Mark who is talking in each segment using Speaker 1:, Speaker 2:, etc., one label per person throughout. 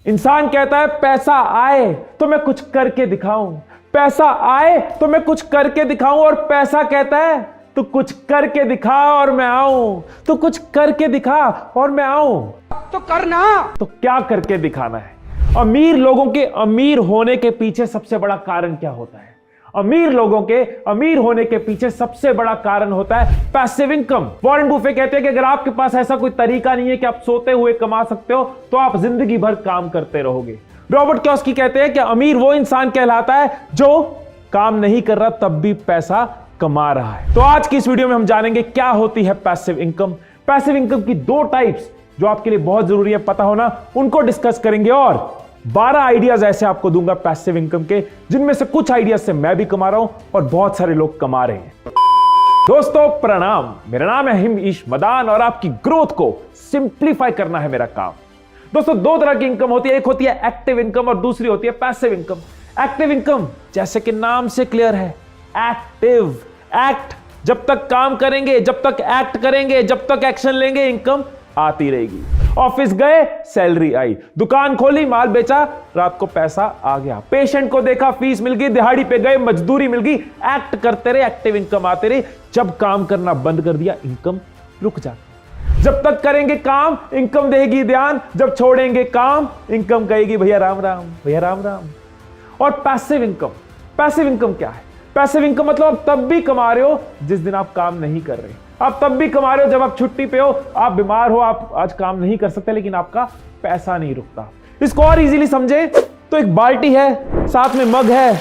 Speaker 1: इंसान कहता है पैसा आए तो मैं कुछ करके दिखाऊं, पैसा आए तो मैं कुछ करके दिखाऊं, और पैसा कहता है तू कुछ करके दिखा और मैं आऊं, तू कुछ करके दिखा और मैं आऊं।
Speaker 2: तो करना,
Speaker 1: तो क्या करके दिखाना है? अमीर लोगों के अमीर होने के पीछे सबसे बड़ा कारण क्या होता है? अमीर लोगों के अमीर होने के पीछे सबसे बड़ा कारण होता है पैसिव इनकम। वॉरेन बुफे कहते हैं कि अगर आपके पास ऐसा कोई तरीका नहीं है कि आप सोते हुए कमा सकते हो तो आप जिंदगी भर काम करते रहोगे। रॉबर्ट कियोसाकी कहते हैं कि अमीर वो इंसान कहलाता है जो काम नहीं कर रहा तब भी पैसा कमा रहा है। तो आज की इस वीडियो में हम जानेंगे क्या होती है पैसिव इनकम। पैसिव इनकम की दो टाइप्स जो आपके लिए बहुत जरूरी है पता होना, उनको डिस्कस करेंगे, और 12 आइडियाज ऐसे आपको दूंगा पैसिव इनकम के, जिनमें से कुछ आइडियाज से मैं भी कमा रहा हूं और बहुत सारे लोग कमा रहे हैं। दोस्तों प्रणाम, मेरा नाम है हिमेश मदान और आपकी ग्रोथ को सिंप्लीफाई करना है मेरा काम। दोस्तों दो तरह की इनकम होती है, एक होती है एक्टिव इनकम और दूसरी होती है पैसिव इनकम। एक्टिव इनकम जैसे कि नाम से क्लियर है, एक्टिव, एक्ट, जब तक काम करेंगे, जब तक एक्ट करेंगे, जब तक एक्शन लेंगे, इनकम आती रहेगी। ऑफिस गए, सैलरी आई, दुकान खोली, माल बेचा, रात को पैसा आ गया, पेशेंट को देखा, फीस मिल गई, दिहाड़ी पे गए, मजदूरी मिल गई, एक्ट करते रहे, एक्टिव इनकम आते रही। जब काम करना बंद कर दिया, इनकम रुक जाती। जब तक करेंगे काम, इनकम देगी ध्यान, जब छोड़ेंगे काम, इनकम कहेगी भैया राम राम, भैया राम राम। और पैसिव इनकम, पैसिव इनकम क्या है? पैसिव इनकम मतलब आप तब भी कमा रहे हो जिस दिन आप काम नहीं कर रहे, आप तब भी कमा रहे हो जब आप छुट्टी पे हो, आप बीमार हो, आप आज काम नहीं कर सकते, लेकिन आपका पैसा नहीं रुकता। इसको और इजीली समझे तो एक बाल्टी है, साथ में मग है,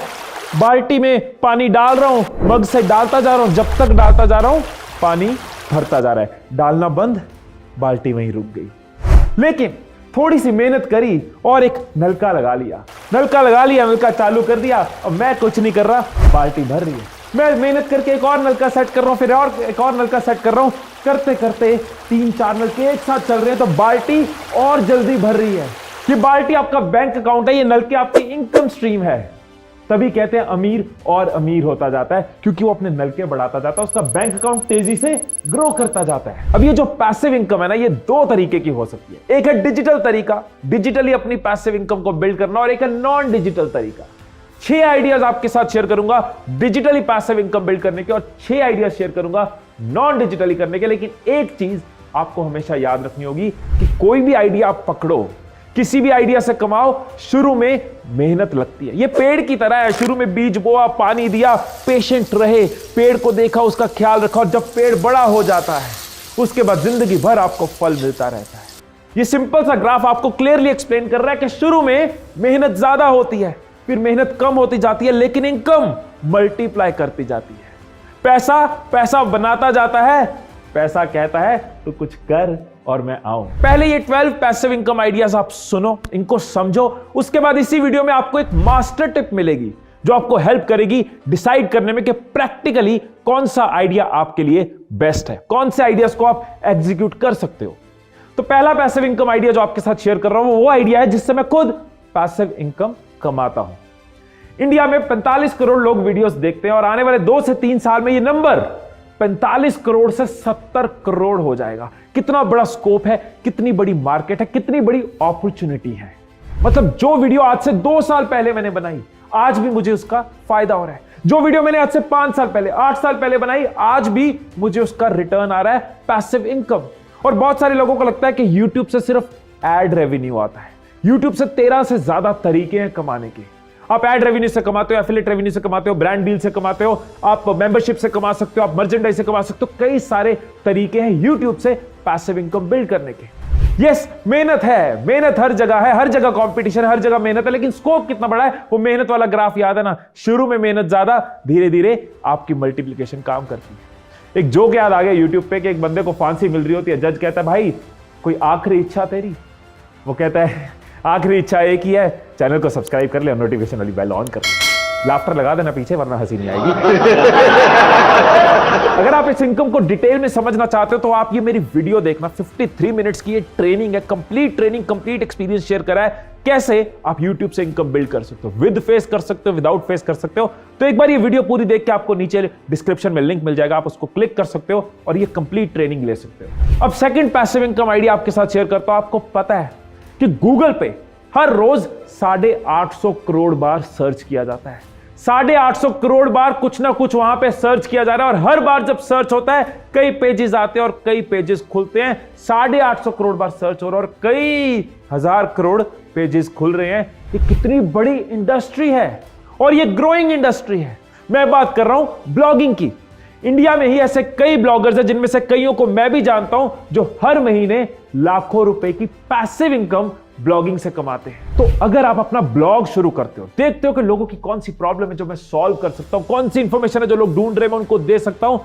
Speaker 1: बाल्टी में पानी डाल रहा हूं, मग से डालता जा रहा हूं, जब तक डालता जा रहा हूं पानी भरता जा रहा है, डालना बंद, बाल्टी वहीं रुक गई। लेकिन थोड़ी सी मेहनत करी और एक नलका लगा लिया, नलका लगा लिया, नलका चालू कर दिया, अब मैं कुछ नहीं कर रहा, बाल्टी भर रही है। मैं मेहनत करके एक और नलका सेट कर रहा हूं, फिर और एक और नलका सेट कर रहा हूं, करते करते 3-4 नलके एक साथ चल रहे हैं तो बाल्टी और जल्दी भर रही है। ये बाल्टी आपका बैंक अकाउंट है, ये नलके आपकी इनकम स्ट्रीम है। तभी कहते हैं अमीर और अमीर होता जाता है, क्योंकि वो अपने नलके बढ़ाता जाता है, उसका बैंक अकाउंट तेजी से ग्रो करता जाता है। अब ये जो पैसिव इनकम है ना, ये दो तरीके की हो सकती है। एक है डिजिटल तरीका, डिजिटली अपनी पैसिव इनकम को बिल्ड करना, और एक है नॉन डिजिटल तरीका। 6 आइडियाज आपके साथ शेयर करूंगा डिजिटली पैसिव इनकम बिल्ड करने के, और 6 आइडियाज शेयर करूंगा नॉन डिजिटली करने के। लेकिन एक चीज आपको हमेशा याद रखनी होगी कि कोई भी आइडिया आप पकड़ो, किसी भी आइडिया से कमाओ, शुरू में मेहनत लगती है। ये पेड़ की तरह है, शुरू में बीज बोआ, पानी दिया, पेशेंट रहे, पेड़ को देखा, उसका ख्याल रखा, और जब पेड़ बड़ा हो जाता है उसके बाद जिंदगी भर आपको फल मिलता रहता है। ये सिंपल सा ग्राफ आपको क्लियरली एक्सप्लेन कर रहा है कि शुरू में मेहनत ज्यादा होती है, फिर मेहनत कम होती जाती है, लेकिन इनकम मल्टीप्लाई करती जाती है। पैसा पैसा बनाता जाता है, पैसा कहता है तो कुछ कर और मैं आऊं। पहले ये 12 पैसिव इनकम आइडियाज आप सुनो, इनको समझो, उसके बाद इसी वीडियो में आपको एक मास्टर टिप मिलेगी जो आपको हेल्प करेगी डिसाइड करने में कि प्रैक्टिकली कौन सा आइडिया आपके लिए बेस्ट है, कौन से आइडियाज को आप एग्जीक्यूट कर सकते हो। तो पहला पैसिव इनकम आइडिया जो आपके साथ शेयर कर रहा हूं वो आइडिया है जिससे मैं खुद पैसिव इनकम कमाता हूं। इंडिया में 45 करोड़ लोग वीडियोस देखते हैं और आने वाले 2 से 3 साल में ये नंबर 45 करोड़ से 70 करोड़ हो जाएगा। कितना बड़ा स्कोप है, कितनी बड़ी मार्केट है, कितनी बड़ी अपॉर्चुनिटी है। मतलब जो वीडियो आज से 2 साल पहले मैंने बनाई, आज भी मुझे उसका फायदा हो रहा है। जो वीडियो मैंने आज से 5 साल पहले, 8 साल पहले बनाई, आज भी मुझे उसका रिटर्न आ रहा है, पैसिव इनकम। और बहुत सारे लोगों को लगता है कि YouTube से सिर्फ एड रेवेन्यू आता है। YouTube से 13 से ज्यादा तरीके हैं कमाने के। आप एड रेवेन्यू से कमाते हो, एफिलिएट रेवेन्यू से कमाते हो, ब्रांड डील से कमाते हो, आप मेंबरशिप से कमा सकते हो, आप मर्चेंडाइज से कमा सकते हो। कई सारे तरीके हैं YouTube से पैसिव इनकम बिल्ड करने के। यस, मेहनत है, मेहनत हर जगह है, हर जगह कंपटीशन है, हर जगह मेहनत है, लेकिन स्कोप कितना बड़ा है वो मेहनत वाला ग्राफ याद है ना। शुरू में मेहनत ज्यादा, धीरे धीरे आपकी मल्टीप्लिकेशन काम करती है। एक जोक याद आ गया यूट्यूब पे कि एक बंदे को फांसी मिल रही होती है, जज कहता है भाई कोई आखिरी इच्छा तेरी? वो कहता है आखिरी इच्छा एक ही है, चैनल को सब्सक्राइब कर ले और नोटिफिकेशन वाली बेल ऑन कर ले। लाफ्टर लगा देना पीछे वरना हंसी नहीं आएगी। अगर आप इस इनकम को डिटेल में समझना चाहते हो तो आप ये मेरी वीडियो देखना। 53 मिनट्स की ये ट्रेनिंग है, complete training, complete experience share करा है कैसे आप YouTube से इनकम बिल्ड कर सकते हो, विद फेस कर सकते हो, विदाउट फेस कर सकते हो। तो एक बार ये वीडियो पूरी देख के आपको नीचे डिस्क्रिप्शन में लिंक मिल जाएगा, आप उसको क्लिक कर सकते हो और ये कंप्लीट ट्रेनिंग ले सकते हो। अब सेकंड पैसिव इनकम आइडिया आपके साथ शेयर करता हूं। आपको पता है कि गूगल पे हर रोज 850 करोड़ बार सर्च किया जाता है। 850 करोड़ बार कुछ ना कुछ वहां पे सर्च किया जा रहा है और हर बार जब सर्च होता है कई पेजेस आते हैं और कई पेजेस खुलते हैं। 850 करोड़ बार सर्च हो रहा है और कई हजार करोड़ पेजेस खुल रहे हैं। ये कितनी बड़ी इंडस्ट्री है और ये ग्रोइंग इंडस्ट्री है। मैं बात कर रहा हूं ब्लॉगिंग की। इंडिया में ही ऐसे कई ब्लॉगर्स हैं जिनमें से कईयों को मैं भी जानता हूं जो हर महीने लाखों रुपए की पैसिव इनकम ब्लॉगिंग से कमाते हैं। तो अगर आप अपना ब्लॉग शुरू करते हो, देखते हो कि लोगों की कौन सी प्रॉब्लम है जो मैं सॉल्व कर सकता हूं, कौन सी इंफॉर्मेशन है जो लोग ढूंढ रहे हैं मैं उनको दे सकता हूं,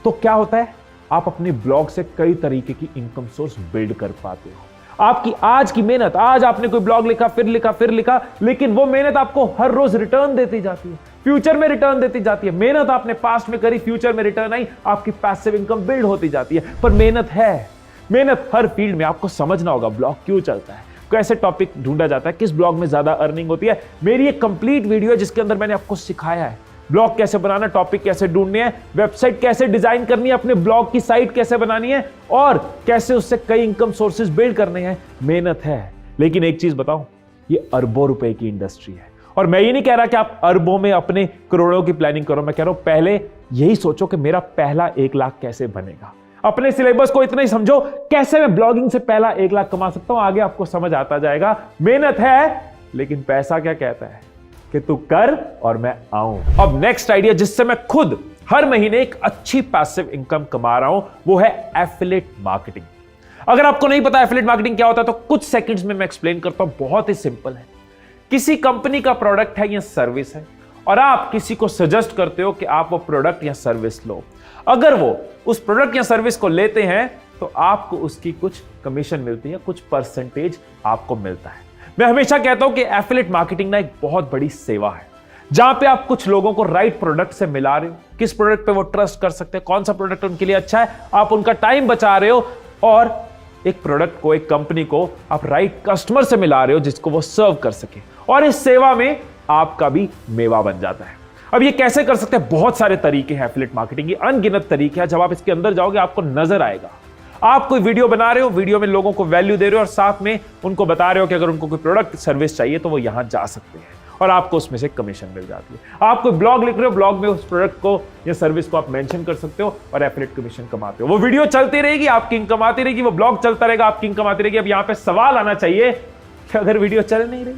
Speaker 1: तो क्या होता है, आप अपने ब्लॉग से कई तरीके की इनकम सोर्स बिल्ड कर पाते हो। आपकी आज की मेहनत, आज आपने कोई ब्लॉग लिखा, फिर लिखा, लेकिन वो मेहनत आपको हर रोज रिटर्न देती जाती है, फ्यूचर में रिटर्न देती जाती है। मेहनत आपने पास्ट में करी, फ्यूचर में रिटर्न आई, आपकी पैसिव इनकम बिल्ड होती जाती है। पर मेहनत है, मेहनत हर फील्ड में। आपको समझना होगा ब्लॉग क्यों चलता है, कैसे टॉपिक ढूंढा जाता है, किस ब्लॉग में ज्यादा अर्निंग होती है। मेरी एक कंप्लीट वीडियो है जिसके अंदर मैंने आपको सिखाया है ब्लॉग कैसे बनाना, टॉपिक कैसे ढूंढने हैं, वेबसाइट कैसे डिजाइन करनी है, अपने ब्लॉग की साइट कैसे बनानी है और कैसे उससे कई इनकम सोर्सेज बिल्ड करने हैं। मेहनत है, लेकिन एक चीज बताऊं, ये अरबों रुपए की इंडस्ट्री है। और मैं ये नहीं कह रहा कि आप अरबों में अपने करोड़ों की प्लानिंग करो, मैं कह रहा हूं पहले यही सोचो कि मेरा पहला 1 लाख कैसे बनेगा। अपने सिलेबस को इतना ही समझो, कैसे मैं ब्लॉगिंग से पहला 1 लाख कमा सकता हूं, आगे आपको समझ आता जाएगा। मेहनत है, लेकिन पैसा क्या कहता है कि तू कर और मैं आऊं। अब नेक्स्ट आइडिया जिससे मैं खुद हर महीने एक अच्छी पैसिव इनकम कमा रहा हूं, वो है एफिलिएट मार्केटिंग। अगर आपको नहीं पता एफिलिएट मार्केटिंग क्या होता है तो कुछ सेकंड्स में मैं एक्सप्लेन करता हूं। बहुत ही सिंपल है। किसी कंपनी का प्रोडक्ट है या सर्विस है और आप किसी को सजेस्ट करते हो कि आप वो प्रोडक्ट या सर्विस लो। अगर वो उस प्रोडक्ट या सर्विस को लेते हैं तो आपको उसकी कुछ कमीशन मिलती है, कुछ परसेंटेज आपको मिलता है। मैं हमेशा कहता हूं कि एफिलिएट मार्केटिंग ना एक बहुत बड़ी सेवा है, जहां पे आप कुछ लोगों को राइट प्रोडक्ट से मिला रहे हो, किस प्रोडक्ट पे वो ट्रस्ट कर सकते हैं, कौन सा प्रोडक्ट उनके लिए अच्छा है, आप उनका टाइम बचा रहे हो और एक प्रोडक्ट को, एक कंपनी को आप राइट कस्टमर से मिला रहे हो जिसको वो सर्व कर सके और इस सेवा में आपका भी मेवा बन जाता है। अब ये कैसे कर सकते हैं? बहुत सारे तरीके हैं एफिलिएट मार्केटिंग की, अनगिनत तरीके हैं। जब आप इसके अंदर जाओगे आपको नजर आएगा। आप कोई वीडियो बना रहे हो, वीडियो में लोगों को वैल्यू दे रहे हो और साथ में उनको बता रहे हो कि अगर उनको कोई प्रोडक्ट सर्विस चाहिए तो वो यहां जा सकते हैं और आपको उसमें से कमीशन मिल जाती है। आप कोई ब्लॉग लिख रहे हो, ब्लॉग में उस प्रोडक्ट को या सर्विस को आप मेंशन कर सकते हो और एफिलिएट कमीशन कमाते हो। वो वीडियो चलती रहेगी, आपकी इनकम आती रहेगी, वो ब्लॉग चलता रहेगा, आपकी इनकम आती रहेगी। अब यहां पे सवाल आना चाहिए कि अगर वीडियो चल नहीं रही,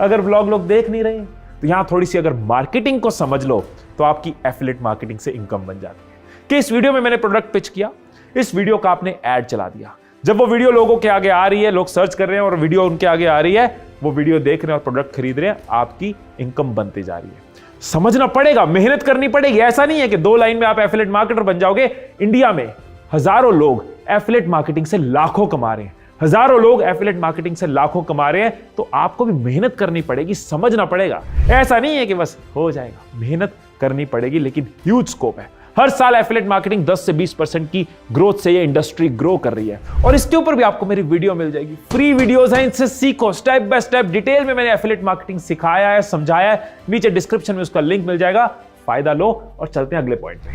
Speaker 1: अगर ब्लॉग लोग देख नहीं रहे, तो यहां थोड़ी सी अगर मार्केटिंग को समझ लो तो आपकी एफिलिएट मार्केटिंग से इनकम बन जाती है। कि इस वीडियो में मैंने प्रोडक्ट पिच किया, इस वीडियो का आपने ऐड चला दिया। जब वो वीडियो लोगों के आगे आ रही है, लोग सर्च कर रहे हैं और वीडियो उनके आगे आ रही है, वो वीडियो देख रहे हैं और प्रोडक्ट खरीद रहे हैं, आपकी इनकम बनती जा रही है। समझना पड़ेगा, मेहनत करनी पड़ेगी। ऐसा नहीं है कि 2 लाइन में आप एफिलिएट मार्केटर बन जाओगे। इंडिया में हजारों लोग एफिलिएट मार्केटिंग से लाखों कमा रहे हैं, हजारों लोग एफिलिएट मार्केटिंग से लाखों कमा रहे हैं। तो आपको भी मेहनत करनी पड़ेगी, समझना पड़ेगा। ऐसा नहीं है कि बस हो जाएगा, मेहनत करनी पड़ेगी, लेकिन ह्यूज स्कोप है। हर साल एफिलिएट मार्केटिंग 10 से 20% की ग्रोथ से ये इंडस्ट्री ग्रो कर रही है और इसके ऊपर भी आपको मेरी वीडियो मिल जाएगी। फ्री वीडियोस हैं, इनसे सीखो स्टेप बाय स्टेप। डिटेल में मैंने एफिलिएट मार्केटिंग सिखाया है, समझाया है। नीचे डिस्क्रिप्शन में उसका लिंक मिल जाएगा, फायदा लो। और चलते हैं अगले पॉइंट पे।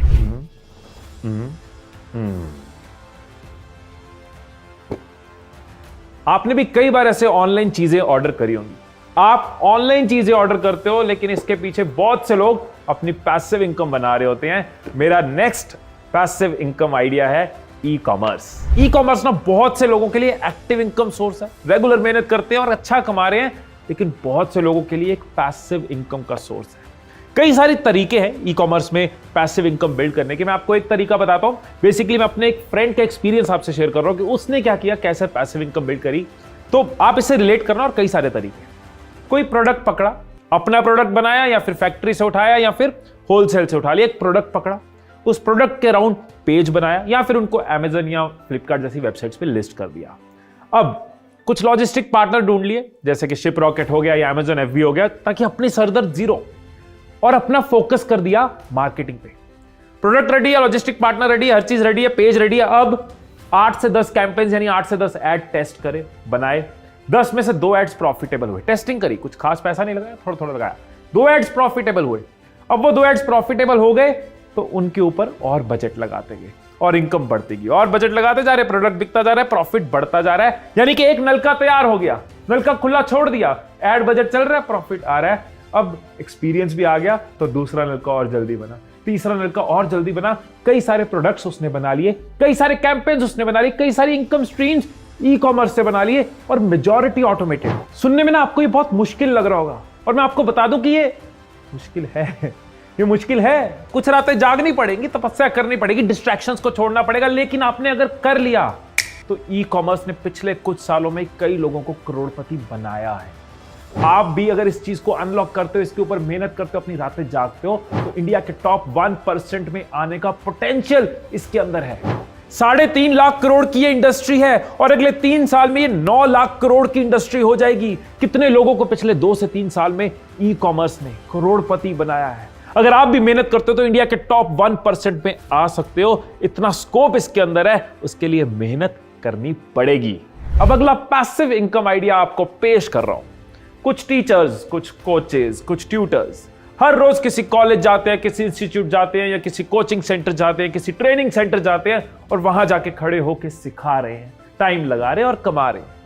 Speaker 1: आपने भी कई बार ऐसे ऑनलाइन चीजें ऑर्डर करी होंगी। आप ऑनलाइन चीजें ऑर्डर करते हो, लेकिन इसके पीछे बहुत से लोग अपनी पैसिव इनकम बना रहे होते हैं। मेरा नेक्स्ट पैसिव इनकम आइडिया है ई कॉमर्स। ई कॉमर्स ना बहुत से लोगों के लिए एक्टिव इनकम सोर्स है, रेगुलर मेहनत करते हैं और अच्छा कमा रहे हैं, लेकिन बहुत से लोगों के लिए एक पैसिव इनकम का सोर्स है। कई सारे तरीके हैं ई कॉमर्स में पैसिव इनकम बिल्ड करने के। मैं आपको एक तरीका बताता हूं। बेसिकली मैं अपने एक फ्रेंड का एक्सपीरियंस आपसे शेयर कर रहा हूं कि उसने क्या किया, कैसे पैसिव इनकम बिल्ड करी। तो आप इससे रिलेट करना। और कई सारे तरीके, कोई प्रोडक्ट पकड़ा, अपना प्रोडक्ट बनाया या फिर फैक्ट्री से उठाया या फिर होलसेल से उठा लिया, एक प्रोडक्ट पकड़ा, उस प्रोडक्ट के अराउंड पेज बनाया या फिर उनको अमेज़न या फ्लिपकार्ट जैसी वेबसाइट्स पे लिस्ट कर दिया। अब कुछ लॉजिस्टिक पार्टनर ढूंढ लिए, जैसे कि शिप रॉकेट हो गया या अमेज़न FB हो गया, ताकि अपनी सरदर्द जीरो और अपना फोकस कर दिया मार्केटिंग पे। प्रोडक्ट रेडी है, लॉजिस्टिक पार्टनर रेडी है, हर चीज रेडी है, पेज रेडी है। अब 8 से 10 कैंपेन्स यानी 8 से 10 एड टेस्ट करे, बनाए। 10 में से 2 एड्स प्रॉफिटेबल हुए। टेस्टिंग करी, कुछ खास पैसा नहीं लगाया, थोड़ा थोड़ा लगाया। 2 एड्स प्रॉफिटेबल हुए। अब वो 2 एड्स प्रॉफिटेबल हो गए तो उनके ऊपर और बजट लगाते गए और इनकम बढ़ती गई और बजट लगाते जा रहे, प्रोडक्ट बिकता जा रहा है, प्रॉफिट बढ़ता जा रहा है। यानी कि एक नलका तैयार हो गया, नलका खुला छोड़ दिया, एड बजट चल रहा है, प्रॉफिट आ रहा है। अब एक्सपीरियंस भी आ गया तो दूसरा नलका और जल्दी बना, तीसरा नलका और जल्दी बना, कई सारे प्रोडक्ट्स उसने बना लिए, कई सारे कैंपेन्स उसने बना लिए, कई सारी इनकम स्ट्रीम्स ई कॉमर्स से बना लिए और मेजॉरिटी ऑटोमेटेड। सुनने में ना आपको ये बहुत मुश्किल लग रहा होगा और मैं आपको बता दूं कि ये मुश्किल है, ये मुश्किल है। कुछ रातें जागनी पड़ेंगी, तपस्या करनी पड़ेगी, डिस्ट्रैक्शंस को छोड़ना पड़ेगा, लेकिन आपने अगर कर लिया तो ई कॉमर्स ने पिछले कुछ सालों में कई लोगों को करोड़पति बनाया है। आप भी अगर इस चीज को अनलॉक करते हो, इसके ऊपर मेहनत करते हो, अपनी रातें जागते हो, तो इंडिया के टॉप 1% में आने का पोटेंशियल इसके अंदर है। 3.5 लाख करोड़ की ये इंडस्ट्री है और अगले 3 साल में ये 9 लाख करोड़ की इंडस्ट्री हो जाएगी। कितने लोगों को पिछले 2 से 3 साल में ई कॉमर्स ने करोड़पति बनाया है। अगर आप भी मेहनत करते हो तो इंडिया के टॉप 1% में आ सकते हो। इतना स्कोप इसके अंदर है, उसके लिए मेहनत करनी पड़ेगी। अब अगला पैसिव इनकम आइडिया आपको पेश कर रहा हूं। कुछ टीचर्स, कुछ कोचेस, कुछ ट्यूटर्स हर रोज किसी कॉलेज जाते हैं, किसी इंस्टीट्यूट जाते हैं या किसी कोचिंग सेंटर जाते हैं, किसी ट्रेनिंग सेंटर जाते हैं और वहां जाके खड़े होकर सिखा रहे हैं, टाइम लगा रहे हैं और कमा रहे हैं।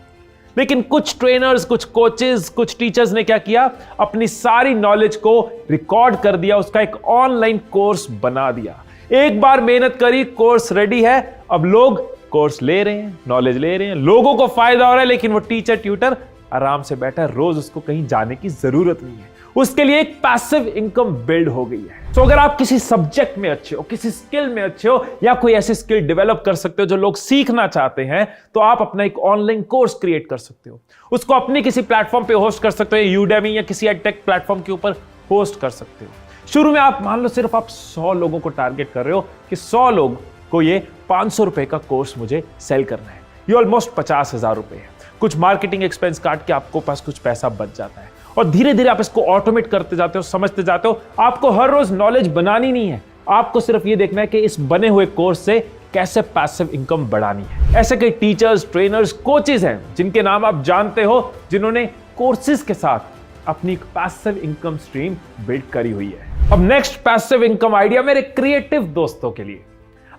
Speaker 1: लेकिन कुछ ट्रेनर्स, कुछ कोचेस, कुछ टीचर्स ने क्या किया, अपनी सारी नॉलेज को रिकॉर्ड कर दिया, उसका एक ऑनलाइन कोर्स बना दिया। एक बार मेहनत करी, कोर्स रेडी है, अब लोग कोर्स ले रहे हैं, नॉलेज ले रहे हैं, लोगों को फायदा हो रहा है, लेकिन वो टीचर ट्यूटर आराम से बैठा है, रोज उसको कहीं जाने की जरूरत नहीं है। उसके लिए एक पैसिव इनकम बिल्ड हो गई है। तो अगर आप किसी सब्जेक्ट में अच्छे हो, किसी स्किल में अच्छे हो या कोई ऐसी स्किल डेवलप कर सकते हो जो लोग सीखना चाहते हैं, तो आप अपना एक ऑनलाइन कोर्स क्रिएट कर सकते हो, उसको अपनी किसी प्लेटफॉर्म पे होस्ट कर सकते हो, यूडेमी या किसी एडटेक प्लेटफॉर्म के ऊपर होस्ट कर सकते हो। शुरू में आप मान लो सिर्फ आप 100 लोगों को टारगेट कर रहे हो कि 100 लोग को ये 500 रुपए का कोर्स मुझे सेल करना है। ये ऑलमोस्ट 50,000 रुपए है। कुछ मार्केटिंग एक्सपेंस काट के आपको पास कुछ पैसा बच जाता है और धीरे धीरे आप इसको ऑटोमेट करते जाते हो, समझते जाते हो। आपको हर रोज नॉलेज बनानी नहीं है, आपको सिर्फ ये देखना है कि इस बने हुए कोर्स से कैसे पैसिव इनकम बढ़ानी है। ऐसे कई टीचर्स, ट्रेनर्स, कोचेस हैं जिनके नाम आप जानते हो, जिन्होंने कोर्सेज के साथ अपनी एक पैसिव इनकम स्ट्रीम बिल्ड करी हुई है। अब नेक्स्ट पैसिव इनकम आइडिया मेरे क्रिएटिव दोस्तों के लिए।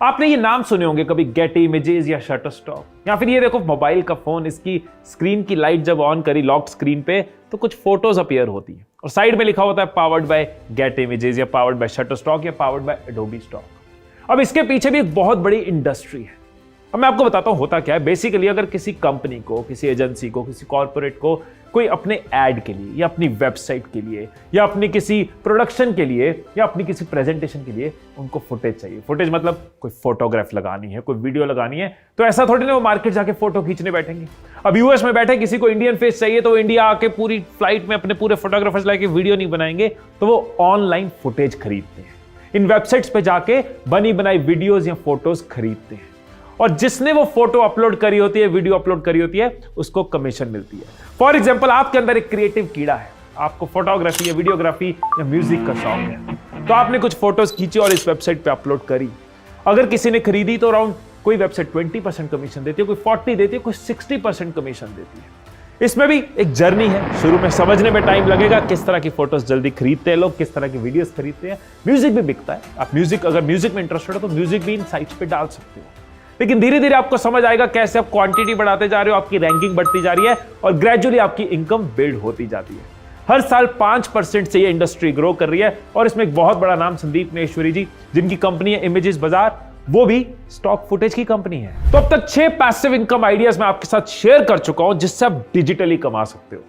Speaker 1: आपने ये नाम सुने होंगे कभी, गेट इमेजेस या शटरस्टॉक, या फिर ये देखो मोबाइल का फोन, इसकी स्क्रीन की लाइट जब ऑन करी लॉक्ड स्क्रीन पे तो कुछ फोटोज अपीयर होती है और साइड में लिखा होता है पावर्ड बाय गेट इमेजेस या पावर्ड बाय शटरस्टॉक या पावर्ड बाय एडोबी स्टॉक। अब इसके पीछे भी एक बहुत बड़ी इंडस्ट्री है। अब मैं आपको बताता हूं होता क्या है। बेसिकली अगर किसी कंपनी को, किसी एजेंसी को, किसी कॉर्पोरेट को कोई अपने एड के लिए या अपनी वेबसाइट के लिए या अपनी किसी प्रोडक्शन के लिए या अपनी किसी प्रेजेंटेशन के लिए उनको फुटेज चाहिए। फुटेज मतलब कोई फोटोग्राफ लगानी है, कोई वीडियो लगानी है, तो ऐसा थोड़ी ना वो मार्केट जाके फोटो खींचने बैठेंगे। अब यूएस में बैठे किसी को इंडियन फेस चाहिए तो वो इंडिया आके पूरी फ्लाइट में अपने पूरे फोटोग्राफर्स लाके वीडियो नहीं बनाएंगे, तो वो ऑनलाइन फुटेज खरीदते हैं, इन वेबसाइट्स पे जाके बनी बनाई वीडियोज या फोटोज खरीदते हैं और जिसने वो फोटो अपलोड करी होती है, वीडियो अपलोड करी होती है, उसको कमीशन मिलती है। फॉर एग्जाम्पल आपके अंदर एक क्रिएटिव कीड़ा है, आपको फोटोग्राफी या वीडियोग्राफी या म्यूजिक का शौक है, तो आपने कुछ फोटोज खींची और इस वेबसाइट पे अपलोड करी। अगर किसी ने खरीदी तो अराउंड कोई वेबसाइट 20% कमीशन देती है, कोई 40 देती है, कोई 60% कमीशन देती है। इसमें भी एक जर्नी है, शुरू में समझने में टाइम लगेगा किस तरह की फोटोज जल्दी खरीदते हैं लोग, किस तरह की वीडियोस खरीदते हैं। म्यूजिक भी बिकता है, आप म्यूजिक, अगर म्यूजिक में इंटरेस्टेड हो तो म्यूजिक भी इन साइट्स पे डाल सकते हो। लेकिन धीरे धीरे आपको समझ आएगा कैसे आप क्वांटिटी बढ़ाते जा रहे हो, आपकी रैंकिंग बढ़ती जा रही है और ग्रेजुअली आपकी इनकम बिल्ड होती जाती है। हर साल 5% से ये इंडस्ट्री ग्रो कर रही है और इसमें एक बहुत बड़ा नाम संदीप महेश्वरी जी, जिनकी कंपनी है इमेजेस बाजार, वो भी स्टॉक फुटेज की कंपनी है। तो अब तक 6 पैसिव इनकम आइडियाज मैं आपके साथ शेयर कर चुका हूं जिससे आप डिजिटली कमा सकते हो।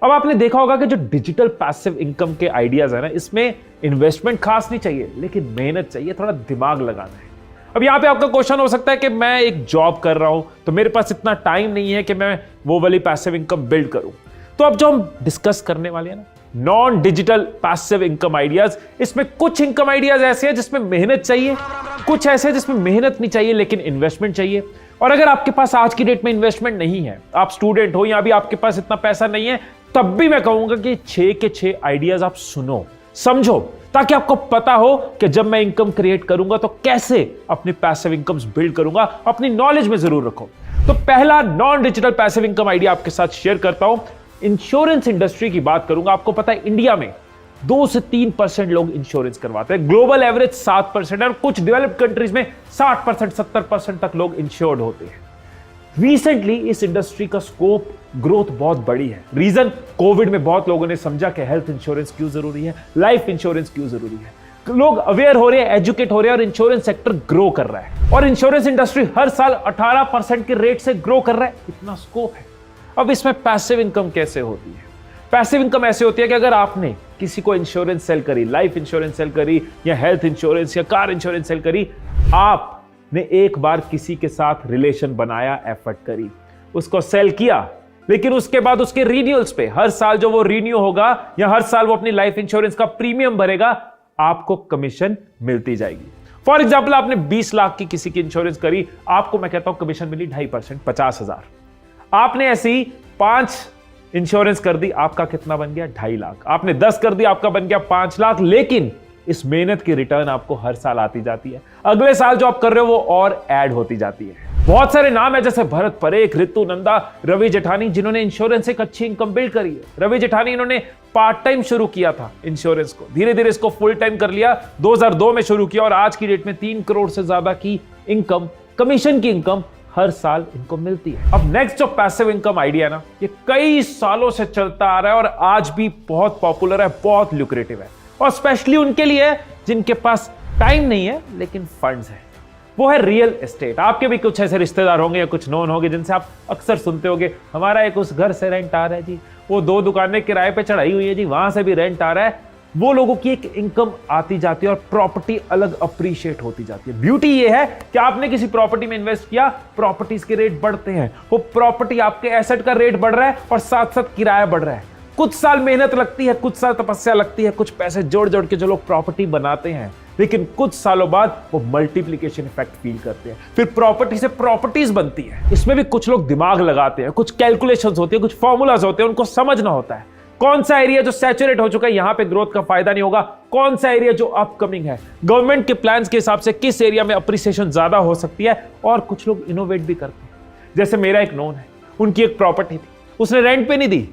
Speaker 1: अब आपने देखा होगा कि जो डिजिटल पैसिव इनकम के आइडियाज है ना, इसमें इन्वेस्टमेंट खास नहीं चाहिए, लेकिन मेहनत चाहिए, थोड़ा दिमाग लगाना है। अब यहां पे आपका क्वेश्चन हो सकता है कि मैं एक जॉब कर रहा हूं तो मेरे पास इतना टाइम नहीं है कि मैं वो वाली पैसिव इनकम बिल्ड करूं। तो अब जो हम डिस्कस करने वाले हैं ना, non digital passive income ideas, इसमें कुछ इनकम आइडियाज ऐसे हैं जिसमें मेहनत चाहिए, कुछ ऐसे हैं जिसमें मेहनत नहीं चाहिए लेकिन इन्वेस्टमेंट चाहिए। और अगर आपके पास आज की डेट में इन्वेस्टमेंट नहीं है, आप स्टूडेंट हो या अभी आपके पास इतना पैसा नहीं है, तब भी मैं कहूंगा कि 6 के 6 आइडियाज आप सुनो, समझो, ताकि आपको पता हो कि जब मैं इनकम क्रिएट करूंगा तो कैसे अपनी पैसिव इनकम्स बिल्ड करूंगा। अपनी नॉलेज में जरूर रखो। तो पहला non digital passive income idea आपके साथ शेयर करता हूं। इंश्योरेंस इंडस्ट्री की बात करूंगा। आपको पता है इंडिया में 2 से 3% लोग इंश्योरेंस करवाते हैं। ग्लोबल एवरेज 7% है और कुछ डेवलप्ड कंट्रीज में 60% 70% तक लोग इंश्योर्ड होते हैं। रिसेंटली इस इंडस्ट्री का स्कोप ग्रोथ बहुत बड़ी है। रीजन, कोविड में बहुत लोगों ने समझा कि हेल्थ इंश्योरेंस क्यों जरूरी है, लाइफ इंश्योरेंस क्यों जरूरी है। लोग अवेयर हो रहे हैं, एजुकेट हो रहे हैं और इंश्योरेंस सेक्टर ग्रो कर रहा है। और इंश्योरेंस इंडस्ट्री हर साल 18% के रेट से ग्रो कर रहा है। इतना स्कोप है। अब इसमें पैसिव इनकम कैसे होती है? पैसिव इनकम ऐसे होती है कि अगर आपने किसी को इंश्योरेंस सेल करी, लाइफ इंश्योरेंस सेल करी या हेल्थ इंश्योरेंस या कार इंश्योरेंस सेल करी, आपने एक बार किसी के साथ रिलेशन बनाया, एफर्ट करी, उसको सेल किया, लेकिन उसके बाद उसके रिन्यूअल्स पे हर साल जो वो रिन्यू होगा या हर साल वो अपनी लाइफ इंश्योरेंस का प्रीमियम भरेगा, आपको कमीशन मिलती जाएगी। फॉर एग्जाम्पल, आपने 20 लाख की किसी की इंश्योरेंस करी, आपको मैं कहता हूं कमीशन मिली 2.5%, 50,000। आपने ऐसी 5 इंश्योरेंस कर दी, आपका कितना बन गया? 2.5 लाख। आपने 10 कर दी, आपका बन गया 5 लाख। लेकिन इस मेहनत की रिटर्न आपको हर साल आती जाती है। अगले साल जो आप कर रहे हो वो और ऐड होती जाती है। बहुत सारे नाम है जैसे भरत परेख, रितु नंदा, रवि जेठानी, जिन्होंने इंश्योरेंस से एक अच्छी इनकम बिल्ड करी है। रवि जेठानी इन्होंने पार्ट टाइम शुरू किया था इंश्योरेंस को, धीरे धीरे इसको फुल टाइम कर लिया, 2002 में शुरू किया और आज की डेट में 3 करोड़ से ज्यादा की इनकम, कमीशन की इनकम हर साल इनको मिलती है। अब नेक्स्ट जो पैसिव इनकम आइडिया ना, ये कई सालों से चलता आ रहा है और आज भी बहुत पॉपुलर है, बहुत ल्यूक्रेटिव है और स्पेशली उनके लिए जिनके पास टाइम नहीं है लेकिन फंड्स है। वो है रियल एस्टेट। आपके भी कुछ ऐसे रिश्तेदार होंगे या कुछ नोन होंगे जिनसे आप अक्सर सुनते होंगे, हमारा एक उस घर से रेंट आ रहा है जी, वो 2 दुकानें किराए पे चढ़ाई हुई है जी, वहां से भी रेंट आ रहा है। वो लोगों की एक इनकम आती जाती है और प्रॉपर्टी अलग अप्रिशिएट होती जाती है। ब्यूटी ये है कि आपने किसी प्रॉपर्टी में इन्वेस्ट किया, प्रॉपर्टीज के रेट बढ़ते हैं, वो प्रॉपर्टी आपके एसेट का रेट बढ़ रहा है और साथ साथ किराया बढ़ रहा है। कुछ साल मेहनत लगती है, कुछ साल तपस्या लगती है, कुछ पैसे जोड़ जोड़ के जो लोग प्रॉपर्टी बनाते हैं, लेकिन कुछ सालों बाद वो मल्टीप्लिकेशन इफेक्ट फील करते हैं, फिर प्रॉपर्टी से प्रॉपर्टीज बनती है। इसमें भी कुछ लोग दिमाग लगाते हैं, कुछ कैलकुलेशंस होती है, कुछ फॉर्मूलाज होते हैं, उनको समझना होता है कौन सा एरिया जो सैचुरेट हो चुका है यहां पे ग्रोथ का फायदा नहीं होगा, कौन सा एरिया जो अपकमिंग है, गवर्नमेंट के प्लान्स के हिसाब से किस एरिया में अप्रिसिएशन ज्यादा हो सकती है। और कुछ लोग इनोवेट भी करते हैं। जैसे मेरा एक नोन है, उनकी एक प्रॉपर्टी थी, उसने रेंट पे नहीं दी,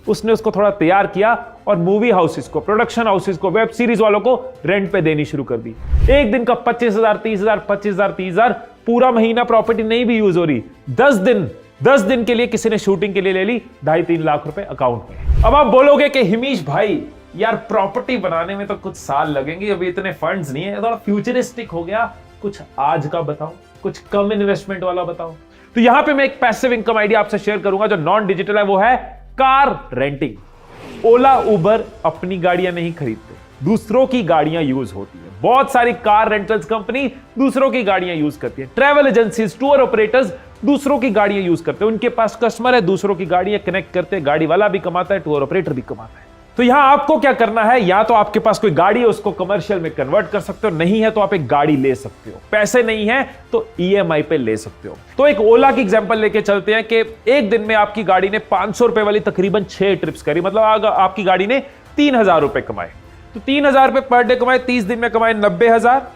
Speaker 1: उसने उसको थोड़ा तैयार किया और मूवी हाउसेस को, प्रोडक्शन हाउसेस को, वेब सीरीज वालों को रेंट पे देनी शुरू कर दी। एक दिन का 25,000, 30,000, 25,000, 30,000, पूरा महीना प्रॉपर्टी नहीं भी यूज हो रही, 10 दिन के लिए किसी ने शूटिंग के लिए ले ली 2.5-3 लाख रुपए अकाउंट में। अब आप बोलोगे कि हिमीश भाई यार प्रॉपर्टी बनाने में तो कुछ साल लगेंगे, अभी इतने फंड्स नहीं है, थोड़ा फ्यूचरिस्टिक हो गया, कुछ आज का बताओ, कुछ कम इन्वेस्टमेंट वाला बताओ। तो यहां पे मैं एक पैसिव इनकम आइडिया आपसे शेयर करूंगा जो नॉन डिजिटल है, वो है कार रेंटिंग। ओला उबर अपनी गाड़ियां नहीं खरीदते, दूसरों की गाड़ियां यूज होती है। बहुत सारी कार रेंटल्स कंपनी दूसरों की गाड़ियां यूज करती है। ट्रैवल एजेंसीज, टूर ऑपरेटर्स दूसरों की गाड़ियां यूज करते हैं, उनके पास कस्टमर है, दूसरों की गाड़ियां कनेक्ट करते हैं, गाड़ी वाला भी कमाता है, टूर ऑपरेटर भी कमाता है। तो यहां आपको क्या करना है, या तो आपके पास कोई गाड़ी है उसको कमर्शियल में कन्वर्ट कर सकते हो, नहीं है तो आप एक गाड़ी ले सकते हो, पैसे नहीं है तो ईएमआई पे ले सकते हो। तो एक ओला की एग्जांपल लेके चलते हैं कि एक दिन में आपकी गाड़ी ने 500 रुपए वाली तकरीबन 6 ट्रिप्स करी, मतलब आपकी गाड़ी ने 3,000 रुपए कमाए। तो 3,000 रुपए पर डे कमाए, 30 दिन में कमाए 90,000।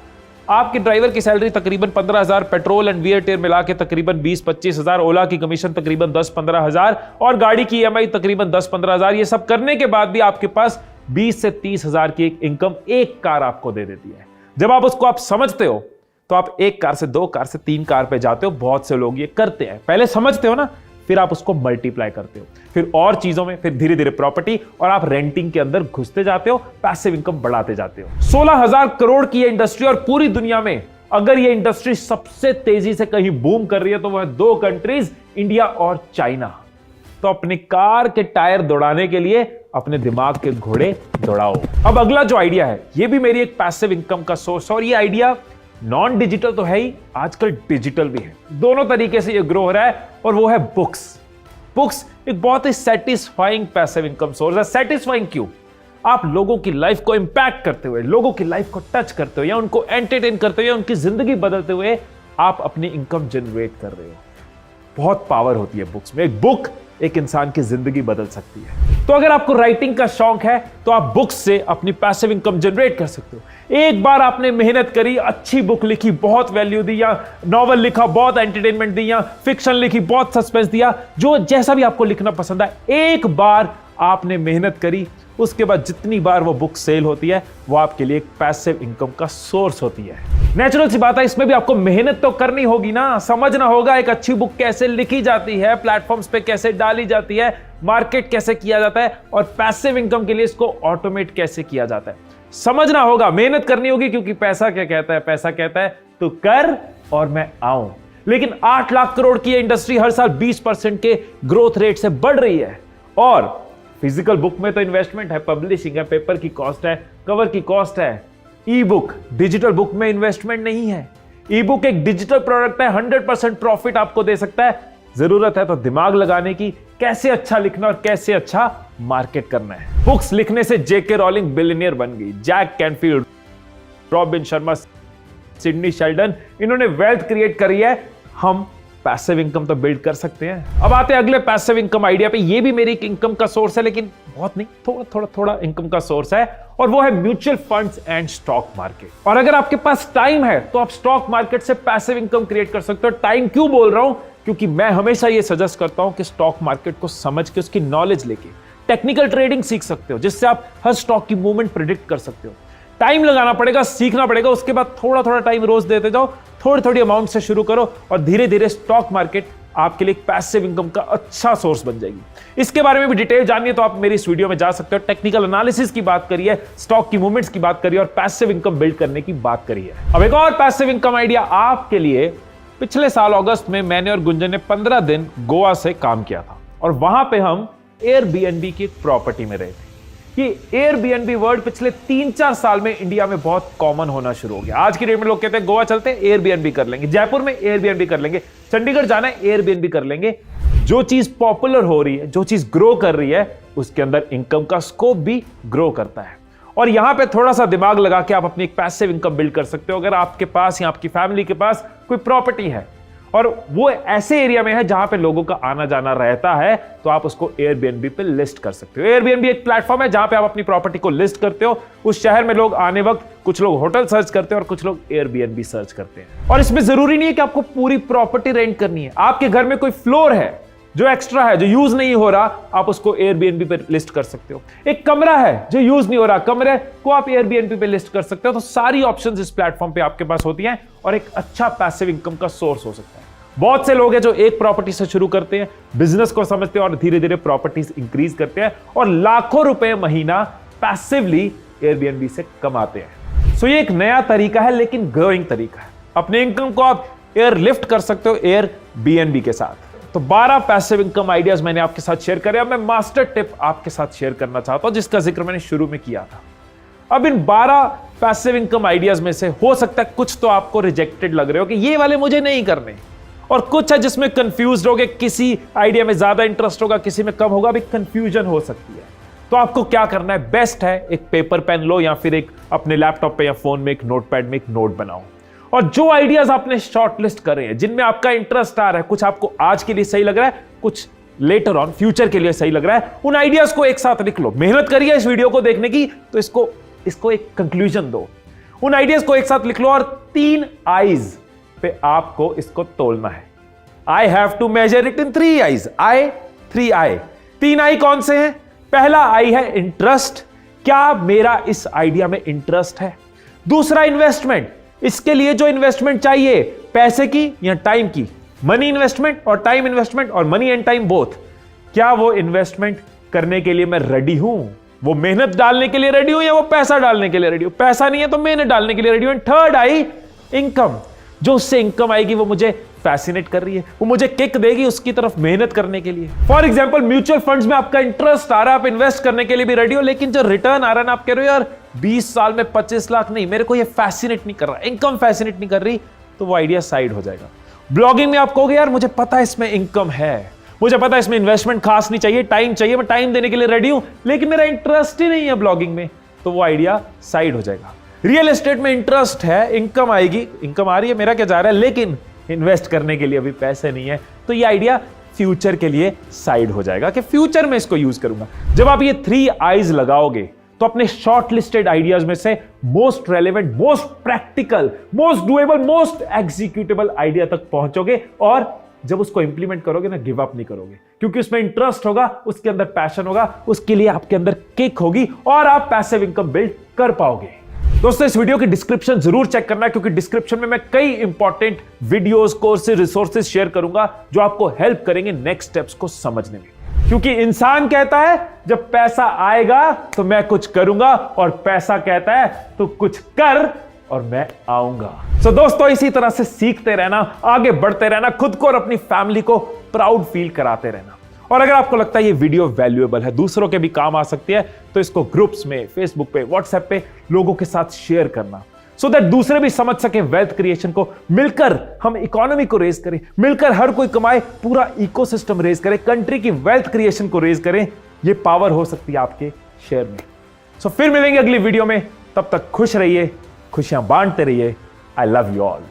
Speaker 1: आपके ड्राइवर की सैलरी तकरीबन 15,000, पेट्रोल एंड वियर टेयर मिला के तकरीबन 20-25,000, ओला की कमीशन तकरीबन 10-15,000 और गाड़ी की ईएमआई तकरीबन 10-15,000। ये सब करने के बाद भी आपके पास 20 से 30,000 की एक इनकम एक कार आपको दे देती है। जब आप उसको आप समझते हो तो आप 1 कार से 2 कार से 3 कार पे जाते हो। बहुत से लोग ये करते हैं, पहले समझते हो ना, फिर आप उसको मल्टीप्लाई करते हो, फिर और चीजों में, फिर धीरे धीरे प्रॉपर्टी, और आप रेंटिंग के अंदर घुसते जाते हो, पैसिव इनकम बढ़ाते जाते हो। 16,000 करोड़ की ये इंडस्ट्री, और पूरी दुनिया में अगर ये इंडस्ट्री सबसे तेजी से कहीं बूम कर रही है तो वह 2 कंट्रीज, इंडिया और चाइना। तो अपनी कार के टायर दौड़ाने के लिए अपने दिमाग के घोड़े दौड़ाओ। अब अगला जो आइडिया है, ये भी मेरी एक पैसिव इनकम का सोर्स, और ये आइडिया नॉन डिजिटल तो है ही, आजकल डिजिटल भी है, दोनों तरीके से ये ग्रो हो रहा है, और वो है बुक्स। बुक्स एक बहुत ही सेटिस्फाइंग पैसिव इनकम सोर्स है। सेटिस्फाइंग क्यों? आप लोगों की लाइफ को इंपैक्ट करते हुए, लोगों की लाइफ को टच करते हुए, या उनको एंटरटेन करते हुए, उनकी जिंदगी बदलते हुए आप अपनी इनकम जनरेट कर रहे हो। बहुत पावर होती है बुक्स में। एक बुक एक इंसान की जिंदगी बदल सकती है। तो अगर आपको राइटिंग का शौक है तो आप बुक्स से अपनी पैसिव इनकम जनरेट कर सकते हो। एक बार आपने मेहनत करी, अच्छी बुक लिखी, बहुत वैल्यू दी, या नॉवल लिखा, बहुत एंटरटेनमेंट दी, या फिक्शन लिखी, बहुत सस्पेंस दिया, जो जैसा भी आपको लिखना पसंद है, एक बार आपने मेहनत करी, उसके बाद जितनी बार वो बुक सेल होती है वो आपके लिए एक पैसिव इनकम का सोर्स होती है। नेचुरल सी बात है, इसमें भी आपको मेहनत तो करनी होगी ना, समझना होगा एक अच्छी बुक कैसे लिखी जाती है, प्लेटफॉर्म्स पे कैसे डाली जाती है, मार्केट कैसे किया जाता है और पैसिव इनकम के लिए इसको ऑटोमेट कैसे किया जाता है। समझना होगा, मेहनत करनी होगी, क्योंकि पैसा क्या कहता है? पैसा कहता है तू कर और मैं आऊं। लेकिन 8 लाख करोड़ की इंडस्ट्री हर साल 20% के ग्रोथ रेट से बढ़ रही है। और फिजिकल बुक में तो इन्वेस्टमेंट है, पब्लिशिंग है, पेपर की कॉस्ट है, कवर की कॉस्ट है। ई बुक, डिजिटल बुक में इन्वेस्टमेंट नहीं है। ई बुक एक डिजिटल प्रोडक्ट है, 100% प्रॉफिट आपको दे सकता है। जरूरत है तो दिमाग लगाने की, कैसे अच्छा लिखना और कैसे अच्छा मार्केट करना है। बुक्स लिखने से जेके रॉलिंग बिलियनियर बन गई, Jack Canfield, Robin Sharma, Sidney Sheldon, इन्होंने वेल्थ क्रिएट करी है। हम पैसिव इनकम तो बिल्ड कर सकते हैं। अब आते हैं अगले पैसिव इनकम आइडिया पे। ये भी मेरी एक इनकम का सोर्स है, लेकिन बहुत नहीं, थोड़ा इनकम का सोर्स है, और वो है mutual funds and stock market. और अगर आपके पास टाइम है तो आप स्टॉक मार्केट से पैसिव इनकम क्रिएट कर सकते हो। टाइम क्यों बोल रहा हूं? क्योंकि मैं हमेशा ये सजेस्ट करता हूं कि स्टॉक मार्केट को समझ के, उसकी नॉलेज लेके टेक्निकल ट्रेडिंग सीख सकते हो, जिससे आप हर स्टॉक की मूवमेंट प्रिडिक्ट कर सकते हो। टाइम लगाना पड़ेगा, सीखना पड़ेगा, उसके बाद थोड़ा टाइम रोज देते जाओ, थोड़ी अमाउंट से शुरू करो और धीरे धीरे स्टॉक मार्केट आपके लिए एक पैसिव इनकम का अच्छा सोर्स बन जाएगी। इसके बारे में भी डिटेल जाननी है तो आप मेरी इस वीडियो में जा सकते हो। टेक्निकल एनालिसिस की बात करिए, स्टॉक की मूवमेंट्स की बात करिए और पैसिव इनकम बिल्ड करने की बात करिए। अब एक और पैसिव इनकम आइडिया आपके लिए। पिछले साल अगस्त में मैंने और गुंजन ने 15 दिन गोवा से काम किया था और वहां पे हम एयरबीएनबी की एक प्रॉपर्टी में रहे थे। ये एयरबीएनबी वर्ड पिछले 3-4 साल में इंडिया में बहुत कॉमन होना शुरू हो गया। आज की डेट में लोग कहते हैं गोवा चलते हैं, एयरबीएनबी कर लेंगे, जयपुर में एयरबीएनबी कर लेंगे, चंडीगढ़ जाना है एयरबीएनबी कर लेंगे। जो चीज पॉपुलर हो रही है, जो चीज ग्रो कर रही है, उसके अंदर इनकम का स्कोप भी ग्रो करता है। और यहां पे थोड़ा सा दिमाग लगा के आप अपनी एक पैसिव इनकम बिल्ड कर सकते हो। अगर आपके पास या आपकी फैमिली के पास कोई प्रॉपर्टी है और वो ऐसे एरिया में है जहां पे लोगों का आना जाना रहता है, तो आप उसको एयरबीएनबी पे लिस्ट कर सकते हो। एयरबीएनबी एक प्लेटफॉर्म है जहां पे आप अपनी प्रॉपर्टी को लिस्ट करते हो। उस शहर में लोग आने वक्त कुछ लोग होटल सर्च करते हैं और कुछ लोग एयरबीएनबी सर्च करते हैं। और इसमें जरूरी नहीं है कि आपको पूरी प्रॉपर्टी रेंट करनी है। आपके घर में कोई फ्लोर है जो एक्स्ट्रा है, जो यूज नहीं हो रहा, आप उसको एयरबीएनबी पे लिस्ट कर सकते हो। एक कमरा है जो यूज नहीं हो रहा, कमरे को आप एयरबीएनबी पे लिस्ट कर सकते हो। तो सारी ऑप्शंस इस प्लेटफॉर्म पे आपके पास होती हैं और एक अच्छा पैसिव इनकम का सोर्स हो सकता है। बहुत से लोग हैं जो एक प्रॉपर्टी से शुरू करते हैं, बिजनेस को समझते हैं और धीरे धीरे प्रॉपर्टीज इंक्रीज करते हैं और लाखों रुपए महीना पैसिवली एयरबीएनबी से कमाते हैं। सो ये एक नया तरीका है, लेकिन ग्रोइंग तरीका है। अपने इनकम को आप एयर लिफ्ट कर सकते हो एयरबीएनबी के साथ। तो 12 पैसिव इनकम आइडियाज मैंने आपके साथ शेयर करे। अब मैं मास्टर टिप आपके साथ शेयर करना चाहता हूं, जिसका जिक्र मैंने शुरू में किया था। अब इन 12 पैसिव इनकम आइडियाज में से हो सकता है कुछ तो आपको रिजेक्टेड लग रहे हो कि ये वाले मुझे नहीं करने, और कुछ है जिसमें कंफ्यूज होगे, किसी आइडिया में ज्यादा इंटरेस्ट होगा, किसी में कम होगा, भी कंफ्यूजन हो सकती है। तो आपको क्या करना है? बेस्ट है एक पेपर पेन लो या फिर एक अपने लैपटॉप पे या फोन में एक नोटपैड में एक नोट बनाओ और जो आइडियाज आपने शॉर्टलिस्ट करे हैं, जिनमें आपका इंटरेस्ट आ रहा है, कुछ आपको आज के लिए सही लग रहा है, कुछ लेटर ऑन फ्यूचर के लिए सही लग रहा है, उन आइडियाज को एक साथ लिख लो। मेहनत करिए इस वीडियो को देखने की, तो इसको एक कंक्लूजन दो। उन आइडियाज को एक साथ लिख लो और 3 आईज पे आपको इसको तोलना है। I have to measure it in 3 I's. I 3 I. 3 I कौन से हैं? पहला आई है इंटरेस्ट, क्या मेरा इस आइडिया में इंटरेस्ट है। दूसरा इन्वेस्टमेंट, इसके लिए जो इन्वेस्टमेंट चाहिए, पैसे की या टाइम की, मनी इन्वेस्टमेंट और टाइम इन्वेस्टमेंट और मनी एंड टाइम बोथ, क्या वो इन्वेस्टमेंट करने के लिए मैं रेडी हूं? वो मेहनत डालने के लिए रेडी हूं या वो पैसा डालने के लिए रेडी हूं? पैसा नहीं है तो मेहनत डालने के लिए रेडी हूं। थर्ड आई इनकम, जो उससे इनकम आएगी वो मुझे फैसिनेट कर रही है, वो मुझे किक देगी उसकी तरफ मेहनत करने के लिए। फॉर एग्जांपल म्यूचुअल फंड्स में आपका इंटरेस्ट आ रहा है, आप इन्वेस्ट करने के लिए भी रेडी हो, लेकिन जो रिटर्न आ रहा है ना, आप कह रहे हो यार 20 साल में 25 लाख नहीं, मेरे को ये फैसिनेट नहीं कर रहा, इनकम फैसिनेट नहीं कर रही, तो वो आइडिया साइड हो जाएगा। ब्लॉगिंग में आप कहोगे यार मुझे पता है इसमें इनकम है, मुझे पता है इसमें इन्वेस्टमेंट खास नहीं चाहिए, टाइम चाहिए, मैं टाइम देने के लिए रेडी हूं, लेकिन मेरा इंटरेस्ट ही नहीं है ब्लॉगिंग में, तो वो आइडिया साइड हो जाएगा। रियल एस्टेट में इंटरेस्ट है, इनकम आएगी, इनकम आ रही है, मेरा क्या जा रहा है, लेकिन इन्वेस्ट करने के लिए अभी पैसे नहीं है, तो ये आइडिया फ्यूचर के लिए साइड हो जाएगा कि फ्यूचर में इसको यूज करूंगा। जब आप ये 3 आईज लगाओगे तो अपने शॉर्ट लिस्टेड आइडियाज में से most relevant, most practical, most doable, most executable idea तक पहुंचोगे और जब उसको इंप्लीमेंट करोगे ना, गिव अप नहीं करोगे, क्योंकि उसमें इंटरेस्ट होगा, उसके अंदर पैशन होगा, उसके लिए आपके अंदर किक होगी और आप पैसिव इनकम बिल्ड कर पाओगे। दोस्तों, इस वीडियो की डिस्क्रिप्शन जरूर चेक करना, क्योंकि डिस्क्रिप्शन में मैं कई important videos, courses, resources share करूंगा जो आपको हेल्प करेंगे नेक्स्ट स्टेप्स को समझने में। क्योंकि इंसान कहता है जब पैसा आएगा तो मैं कुछ करूंगा, और पैसा कहता है तो कुछ कर और मैं आऊंगा। सो दोस्तों, इसी तरह से सीखते रहना, आगे बढ़ते रहना, खुद को और अपनी फैमिली को प्राउड फील कराते रहना। और अगर आपको लगता है ये वीडियो वैल्यूएबल है, दूसरों के भी काम आ सकती है, तो इसको ग्रुप्स में, फेसबुक पे, व्हाट्सएप पे लोगों के साथ शेयर करना, सो दैट दूसरे भी समझ सके वेल्थ क्रिएशन को। मिलकर हम इकोनॉमी को रेज करें, मिलकर हर कोई कमाए, पूरा इकोसिस्टम रेज करें, कंट्री की वेल्थ क्रिएशन को रेज करें। ये पावर हो सकती है आपके शेयर में। सो फिर मिलेंगे अगली वीडियो में, तब तक खुश रहिए, खुशियां बांटते रहिए। I love you all.